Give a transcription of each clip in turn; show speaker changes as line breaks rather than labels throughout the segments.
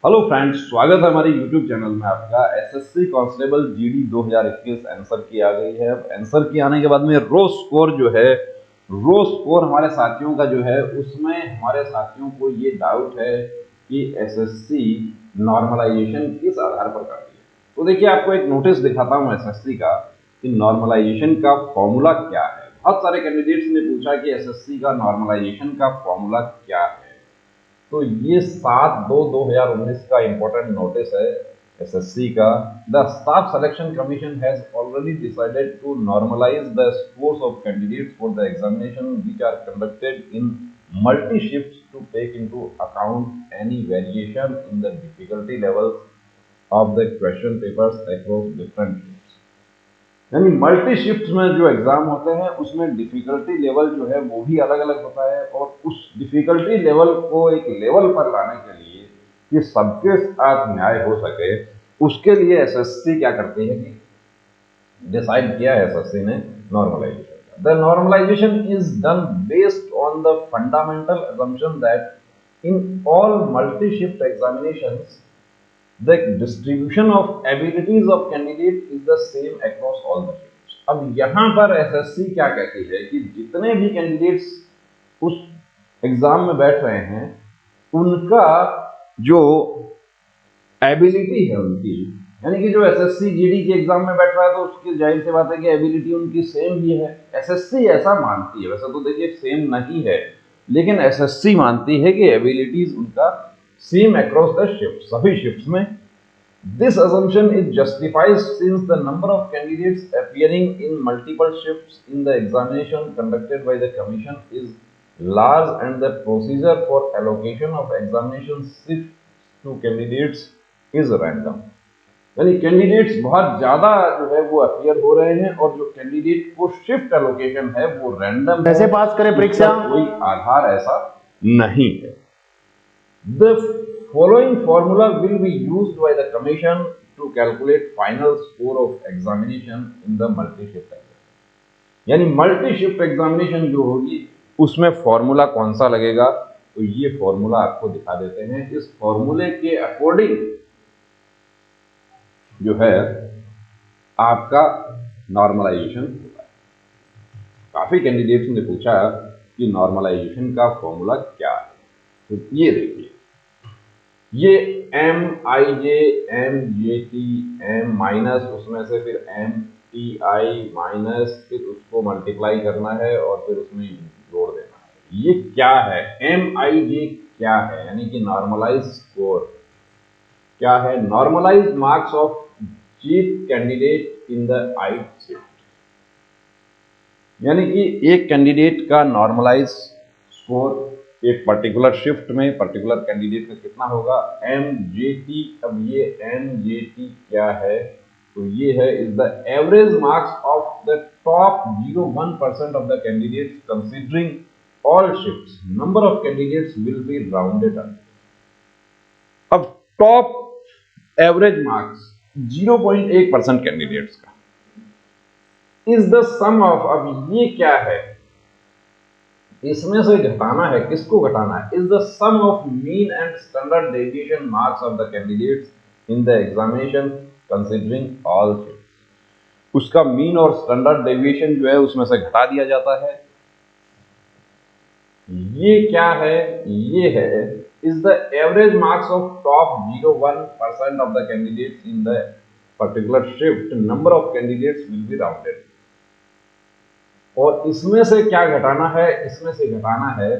Hello friends, स्वागत है हमारे यूट्यूब चैनल में आपका। एसएससी कांस्टेबल जीडी 2021 आंसर की आ गई है। अब आंसर की आने के बाद में रो स्कोर जो है, रो स्कोर हमारे साथियों का जो है, उसमें हमारे साथियों को ये डाउट है कि एसएससी नॉर्मलाइजेशन किस आधार पर करती है। तो देखिए, आपको एक नोटिस दिखाता हूँ एसएससी का कि नॉर्मलाइजेशन का फॉर्मूला क्या है। बहुत सारे कैंडिडेट्स ने पूछा कि एसएससी का नॉर्मलाइजेशन का फॉर्मूला क्या है। तो ये 7/2/2019 का इंपॉर्टेंट नोटिस है एसएससी का। The staff selection commission has already decided to normalise the scores of candidates for the examination which are conducted in multi shifts to take into account any variation in the difficulty levels of the question papers across different. यानी multi shift में जो exam होते हैं उसमें difficulty level जो है वो भी अलग अलग होता है, और उस डिफिकल्टी लेवल को एक लेवल पर लाने के लिए कि सबके साथ न्याय हो सके, उसके लिए एसएससी क्या करती है कि डिसाइड किया है एसएससी ने normalisation. The normalisation is done based on the fundamental assumption that in all multi shift examinations the distribution of abilities of candidate is the same across all the fields। अब यहां पर SSC क्या कहती है कि जितने भी कैंडिडेट्स उस एग्जाम में बैठ रहे हैं, उनका जो एबिलिटी है उनकी, यानी कि जो एसएससी जीडी के एग्जाम में बैठ रहा है तो उसकी जाहिर सी बात है कि एबिलिटी उनकी सेम ही है। एसएससी ऐसा मानती है, वैसे तो देखिए सेम नहीं है, लेकिन एसएससी मानती है कि एबिलिटीज उनका सेम अक्रॉस द शिफ्ट, सभी शिफ्ट्स में। This assumption is justified since the number of candidates appearing in multiple shifts in the examination conducted by the commission is large and the procedure for allocation of examination shifts to candidates is random। यानी candidates बहुत ज्यादा जो है वो appear हो रहे हैं, और जो कैंडिडेट को शिफ्ट एलोकेशन है वो रैंडम है।
कैसे पास करें परीक्षा?
कोई आधार ऐसा नहीं है। The following formula will be used by the commission to calculate final score of examination in the multi-shift exam। यानी मल्टी शिफ्ट एग्जामिनेशन जो होगी उसमें फॉर्मूला कौन सा लगेगा, तो ये फॉर्मूला आपको दिखा देते हैं। इस फॉर्मूले के अकॉर्डिंग जो है आपका नॉर्मलाइजेशन होगा। काफी कैंडिडेट्स ने पूछा कि नॉर्मलाइजेशन का फॉर्मूला क्या है, तो ये देखिए, ये M I J M J T M minus उसमें से फिर एम टी आई माइनस, फिर उसको मल्टीप्लाई करना है और फिर उसमें जोड़ देना है। ये क्या है? एम आई जे क्या है? यानी कि नॉर्मलाइज स्कोर क्या है? Normalise marks of chief candidate in the I shift. यानी कि एक कैंडिडेट का नॉर्मलाइज स्कोर एक पर्टिकुलर शिफ्ट में पर्टिकुलर कैंडिडेट का कितना होगा, एम जे टी। अब ये एम जे टी क्या है, तो ये है is the average marks of the top 0.1% of the candidates considering all shifts. Number of candidates will be rounded up. अब टॉप एवरेज मार्क्स 0.1% कैंडिडेट्स का इज द सम ऑफ, अब ये क्या है, इसमें से घटाना है, किसको घटाना है, is the sum of mean and standard deviation marks of the candidates in the examination considering all shifts. उसका मीन और स्टैंडर्ड डेविएशन जो है उसमें से घटा दिया जाता है। ये क्या है? ये है is the average marks of top 0.1% of the candidates in the particular shift. Number of candidates will be rounded. और इसमें से क्या घटाना है? इसमें से घटाना है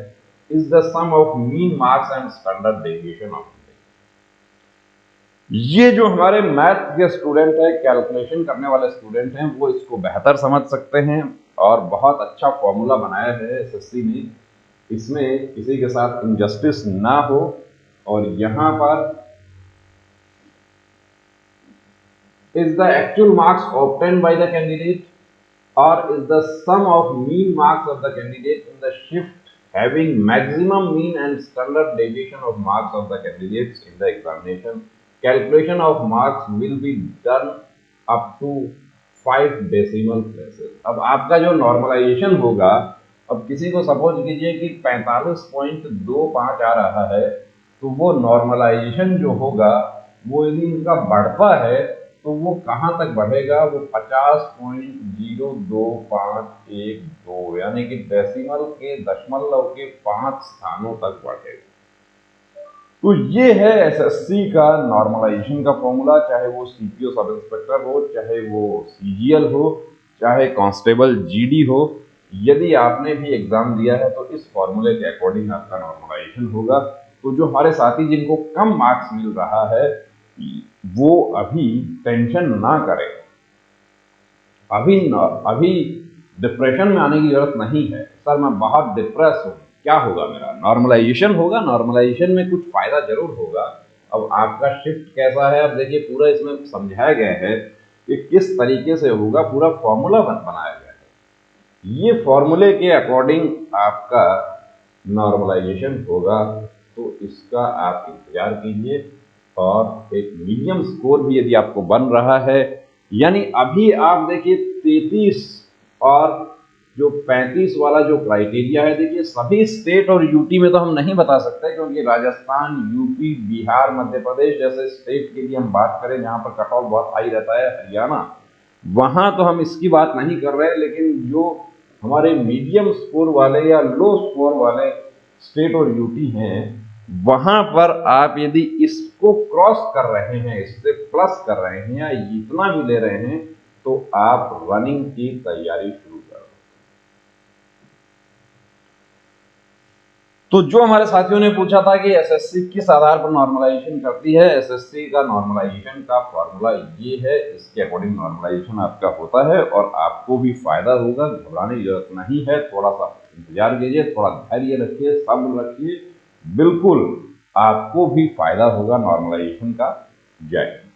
is the sum of mean marks and standard deviation of. ये जो हमारे मैथ के स्टूडेंट है, कैलकुलेशन करने वाले स्टूडेंट हैं, वो इसको बेहतर समझ सकते हैं, और बहुत अच्छा फॉर्मूला बनाया है एसएससी ने। इसमें किसी के साथ इनजस्टिस ना हो, और यहां पर is the actual marks obtained by the candidate or is the sum of mean marks of the candidate in the shift having maximum mean and standard deviation of marks of the candidates in the examination। Calculation of marks will be done up to 5 decimal places। अब आपका जो normalisation होगा, अब किसी को suppose कीजिए कि 45.25 आ रहा है, तो वो नॉर्मलाइजेशन जो होगा वो यदि इनका बढ़ता है तो वो कहाँ तक बढ़ेगा, वो 50.0251 यानी कि डेसिमल के दशमलव के 5 स्थानों तक बढ़ेगा। तो ये है एसएससी का नॉर्मलाइजेशन का फॉर्मूला, चाहे वो सीपीओ सब इंस्पेक्टर हो, चाहे वो सीजीएल हो, चाहे कांस्टेबल जीडी हो। यदि आपने भी एग्जाम दिया है तो इस फॉर्मूले के अकॉर्डिंग आपका नॉर्मलाइजेशन होगा। तो जो हमारे साथी जिनको कम मार्क्स मिल रहा है वो अभी टेंशन ना करें, अभी डिप्रेशन में आने की जरूरत नहीं है। सर मैं बहुत डिप्रेस हूँ, क्या होगा मेरा, नॉर्मलाइजेशन होगा, नॉर्मलाइजेशन में कुछ फायदा जरूर होगा। अब आपका शिफ्ट कैसा है, अब देखिए पूरा इसमें समझाया गया है कि किस तरीके से होगा, पूरा फॉर्मूला बनाया गया है। ये फॉर्मूले के अकॉर्डिंग आपका नॉर्मलाइजेशन होगा, तो इसका आप इंतजार कीजिए। और एक मीडियम स्कोर भी यदि आपको बन रहा है, यानी अभी आप देखिए 33 और जो 35 वाला जो क्राइटेरिया है, देखिए सभी स्टेट और यूटी में तो हम नहीं बता सकते, क्योंकि राजस्थान, यूपी, बिहार, मध्य प्रदेश जैसे स्टेट के लिए हम बात करें जहां पर कट ऑफ बहुत हाई रहता है, हरियाणा, वहां तो हम इसकी बात नहीं कर रहे। लेकिन जो हमारे मीडियम स्कोर वाले या लो स्कोर वाले स्टेट और यूटी हैं, वहां पर आप यदि इसको क्रॉस कर रहे हैं, इससे प्लस कर रहे हैं या इतना भी ले रहे हैं, तो आप रनिंग की तैयारी शुरू कर। तो जो हमारे साथियों ने पूछा था कि एसएससी किस आधार पर नॉर्मलाइजेशन करती है, एसएससी का नॉर्मलाइजेशन का फॉर्मूला ये है, इसके अकॉर्डिंग नॉर्मलाइजेशन आपका होता है और आपको भी फायदा होगा, घबराने की जरूरत नहीं है। थोड़ा सा इंतजार कीजिए, थोड़ा धैर्य रखिए, सब्र रखिए, बिल्कुल आपको भी फायदा होगा नॉर्मलाइजेशन का। जय हिंद।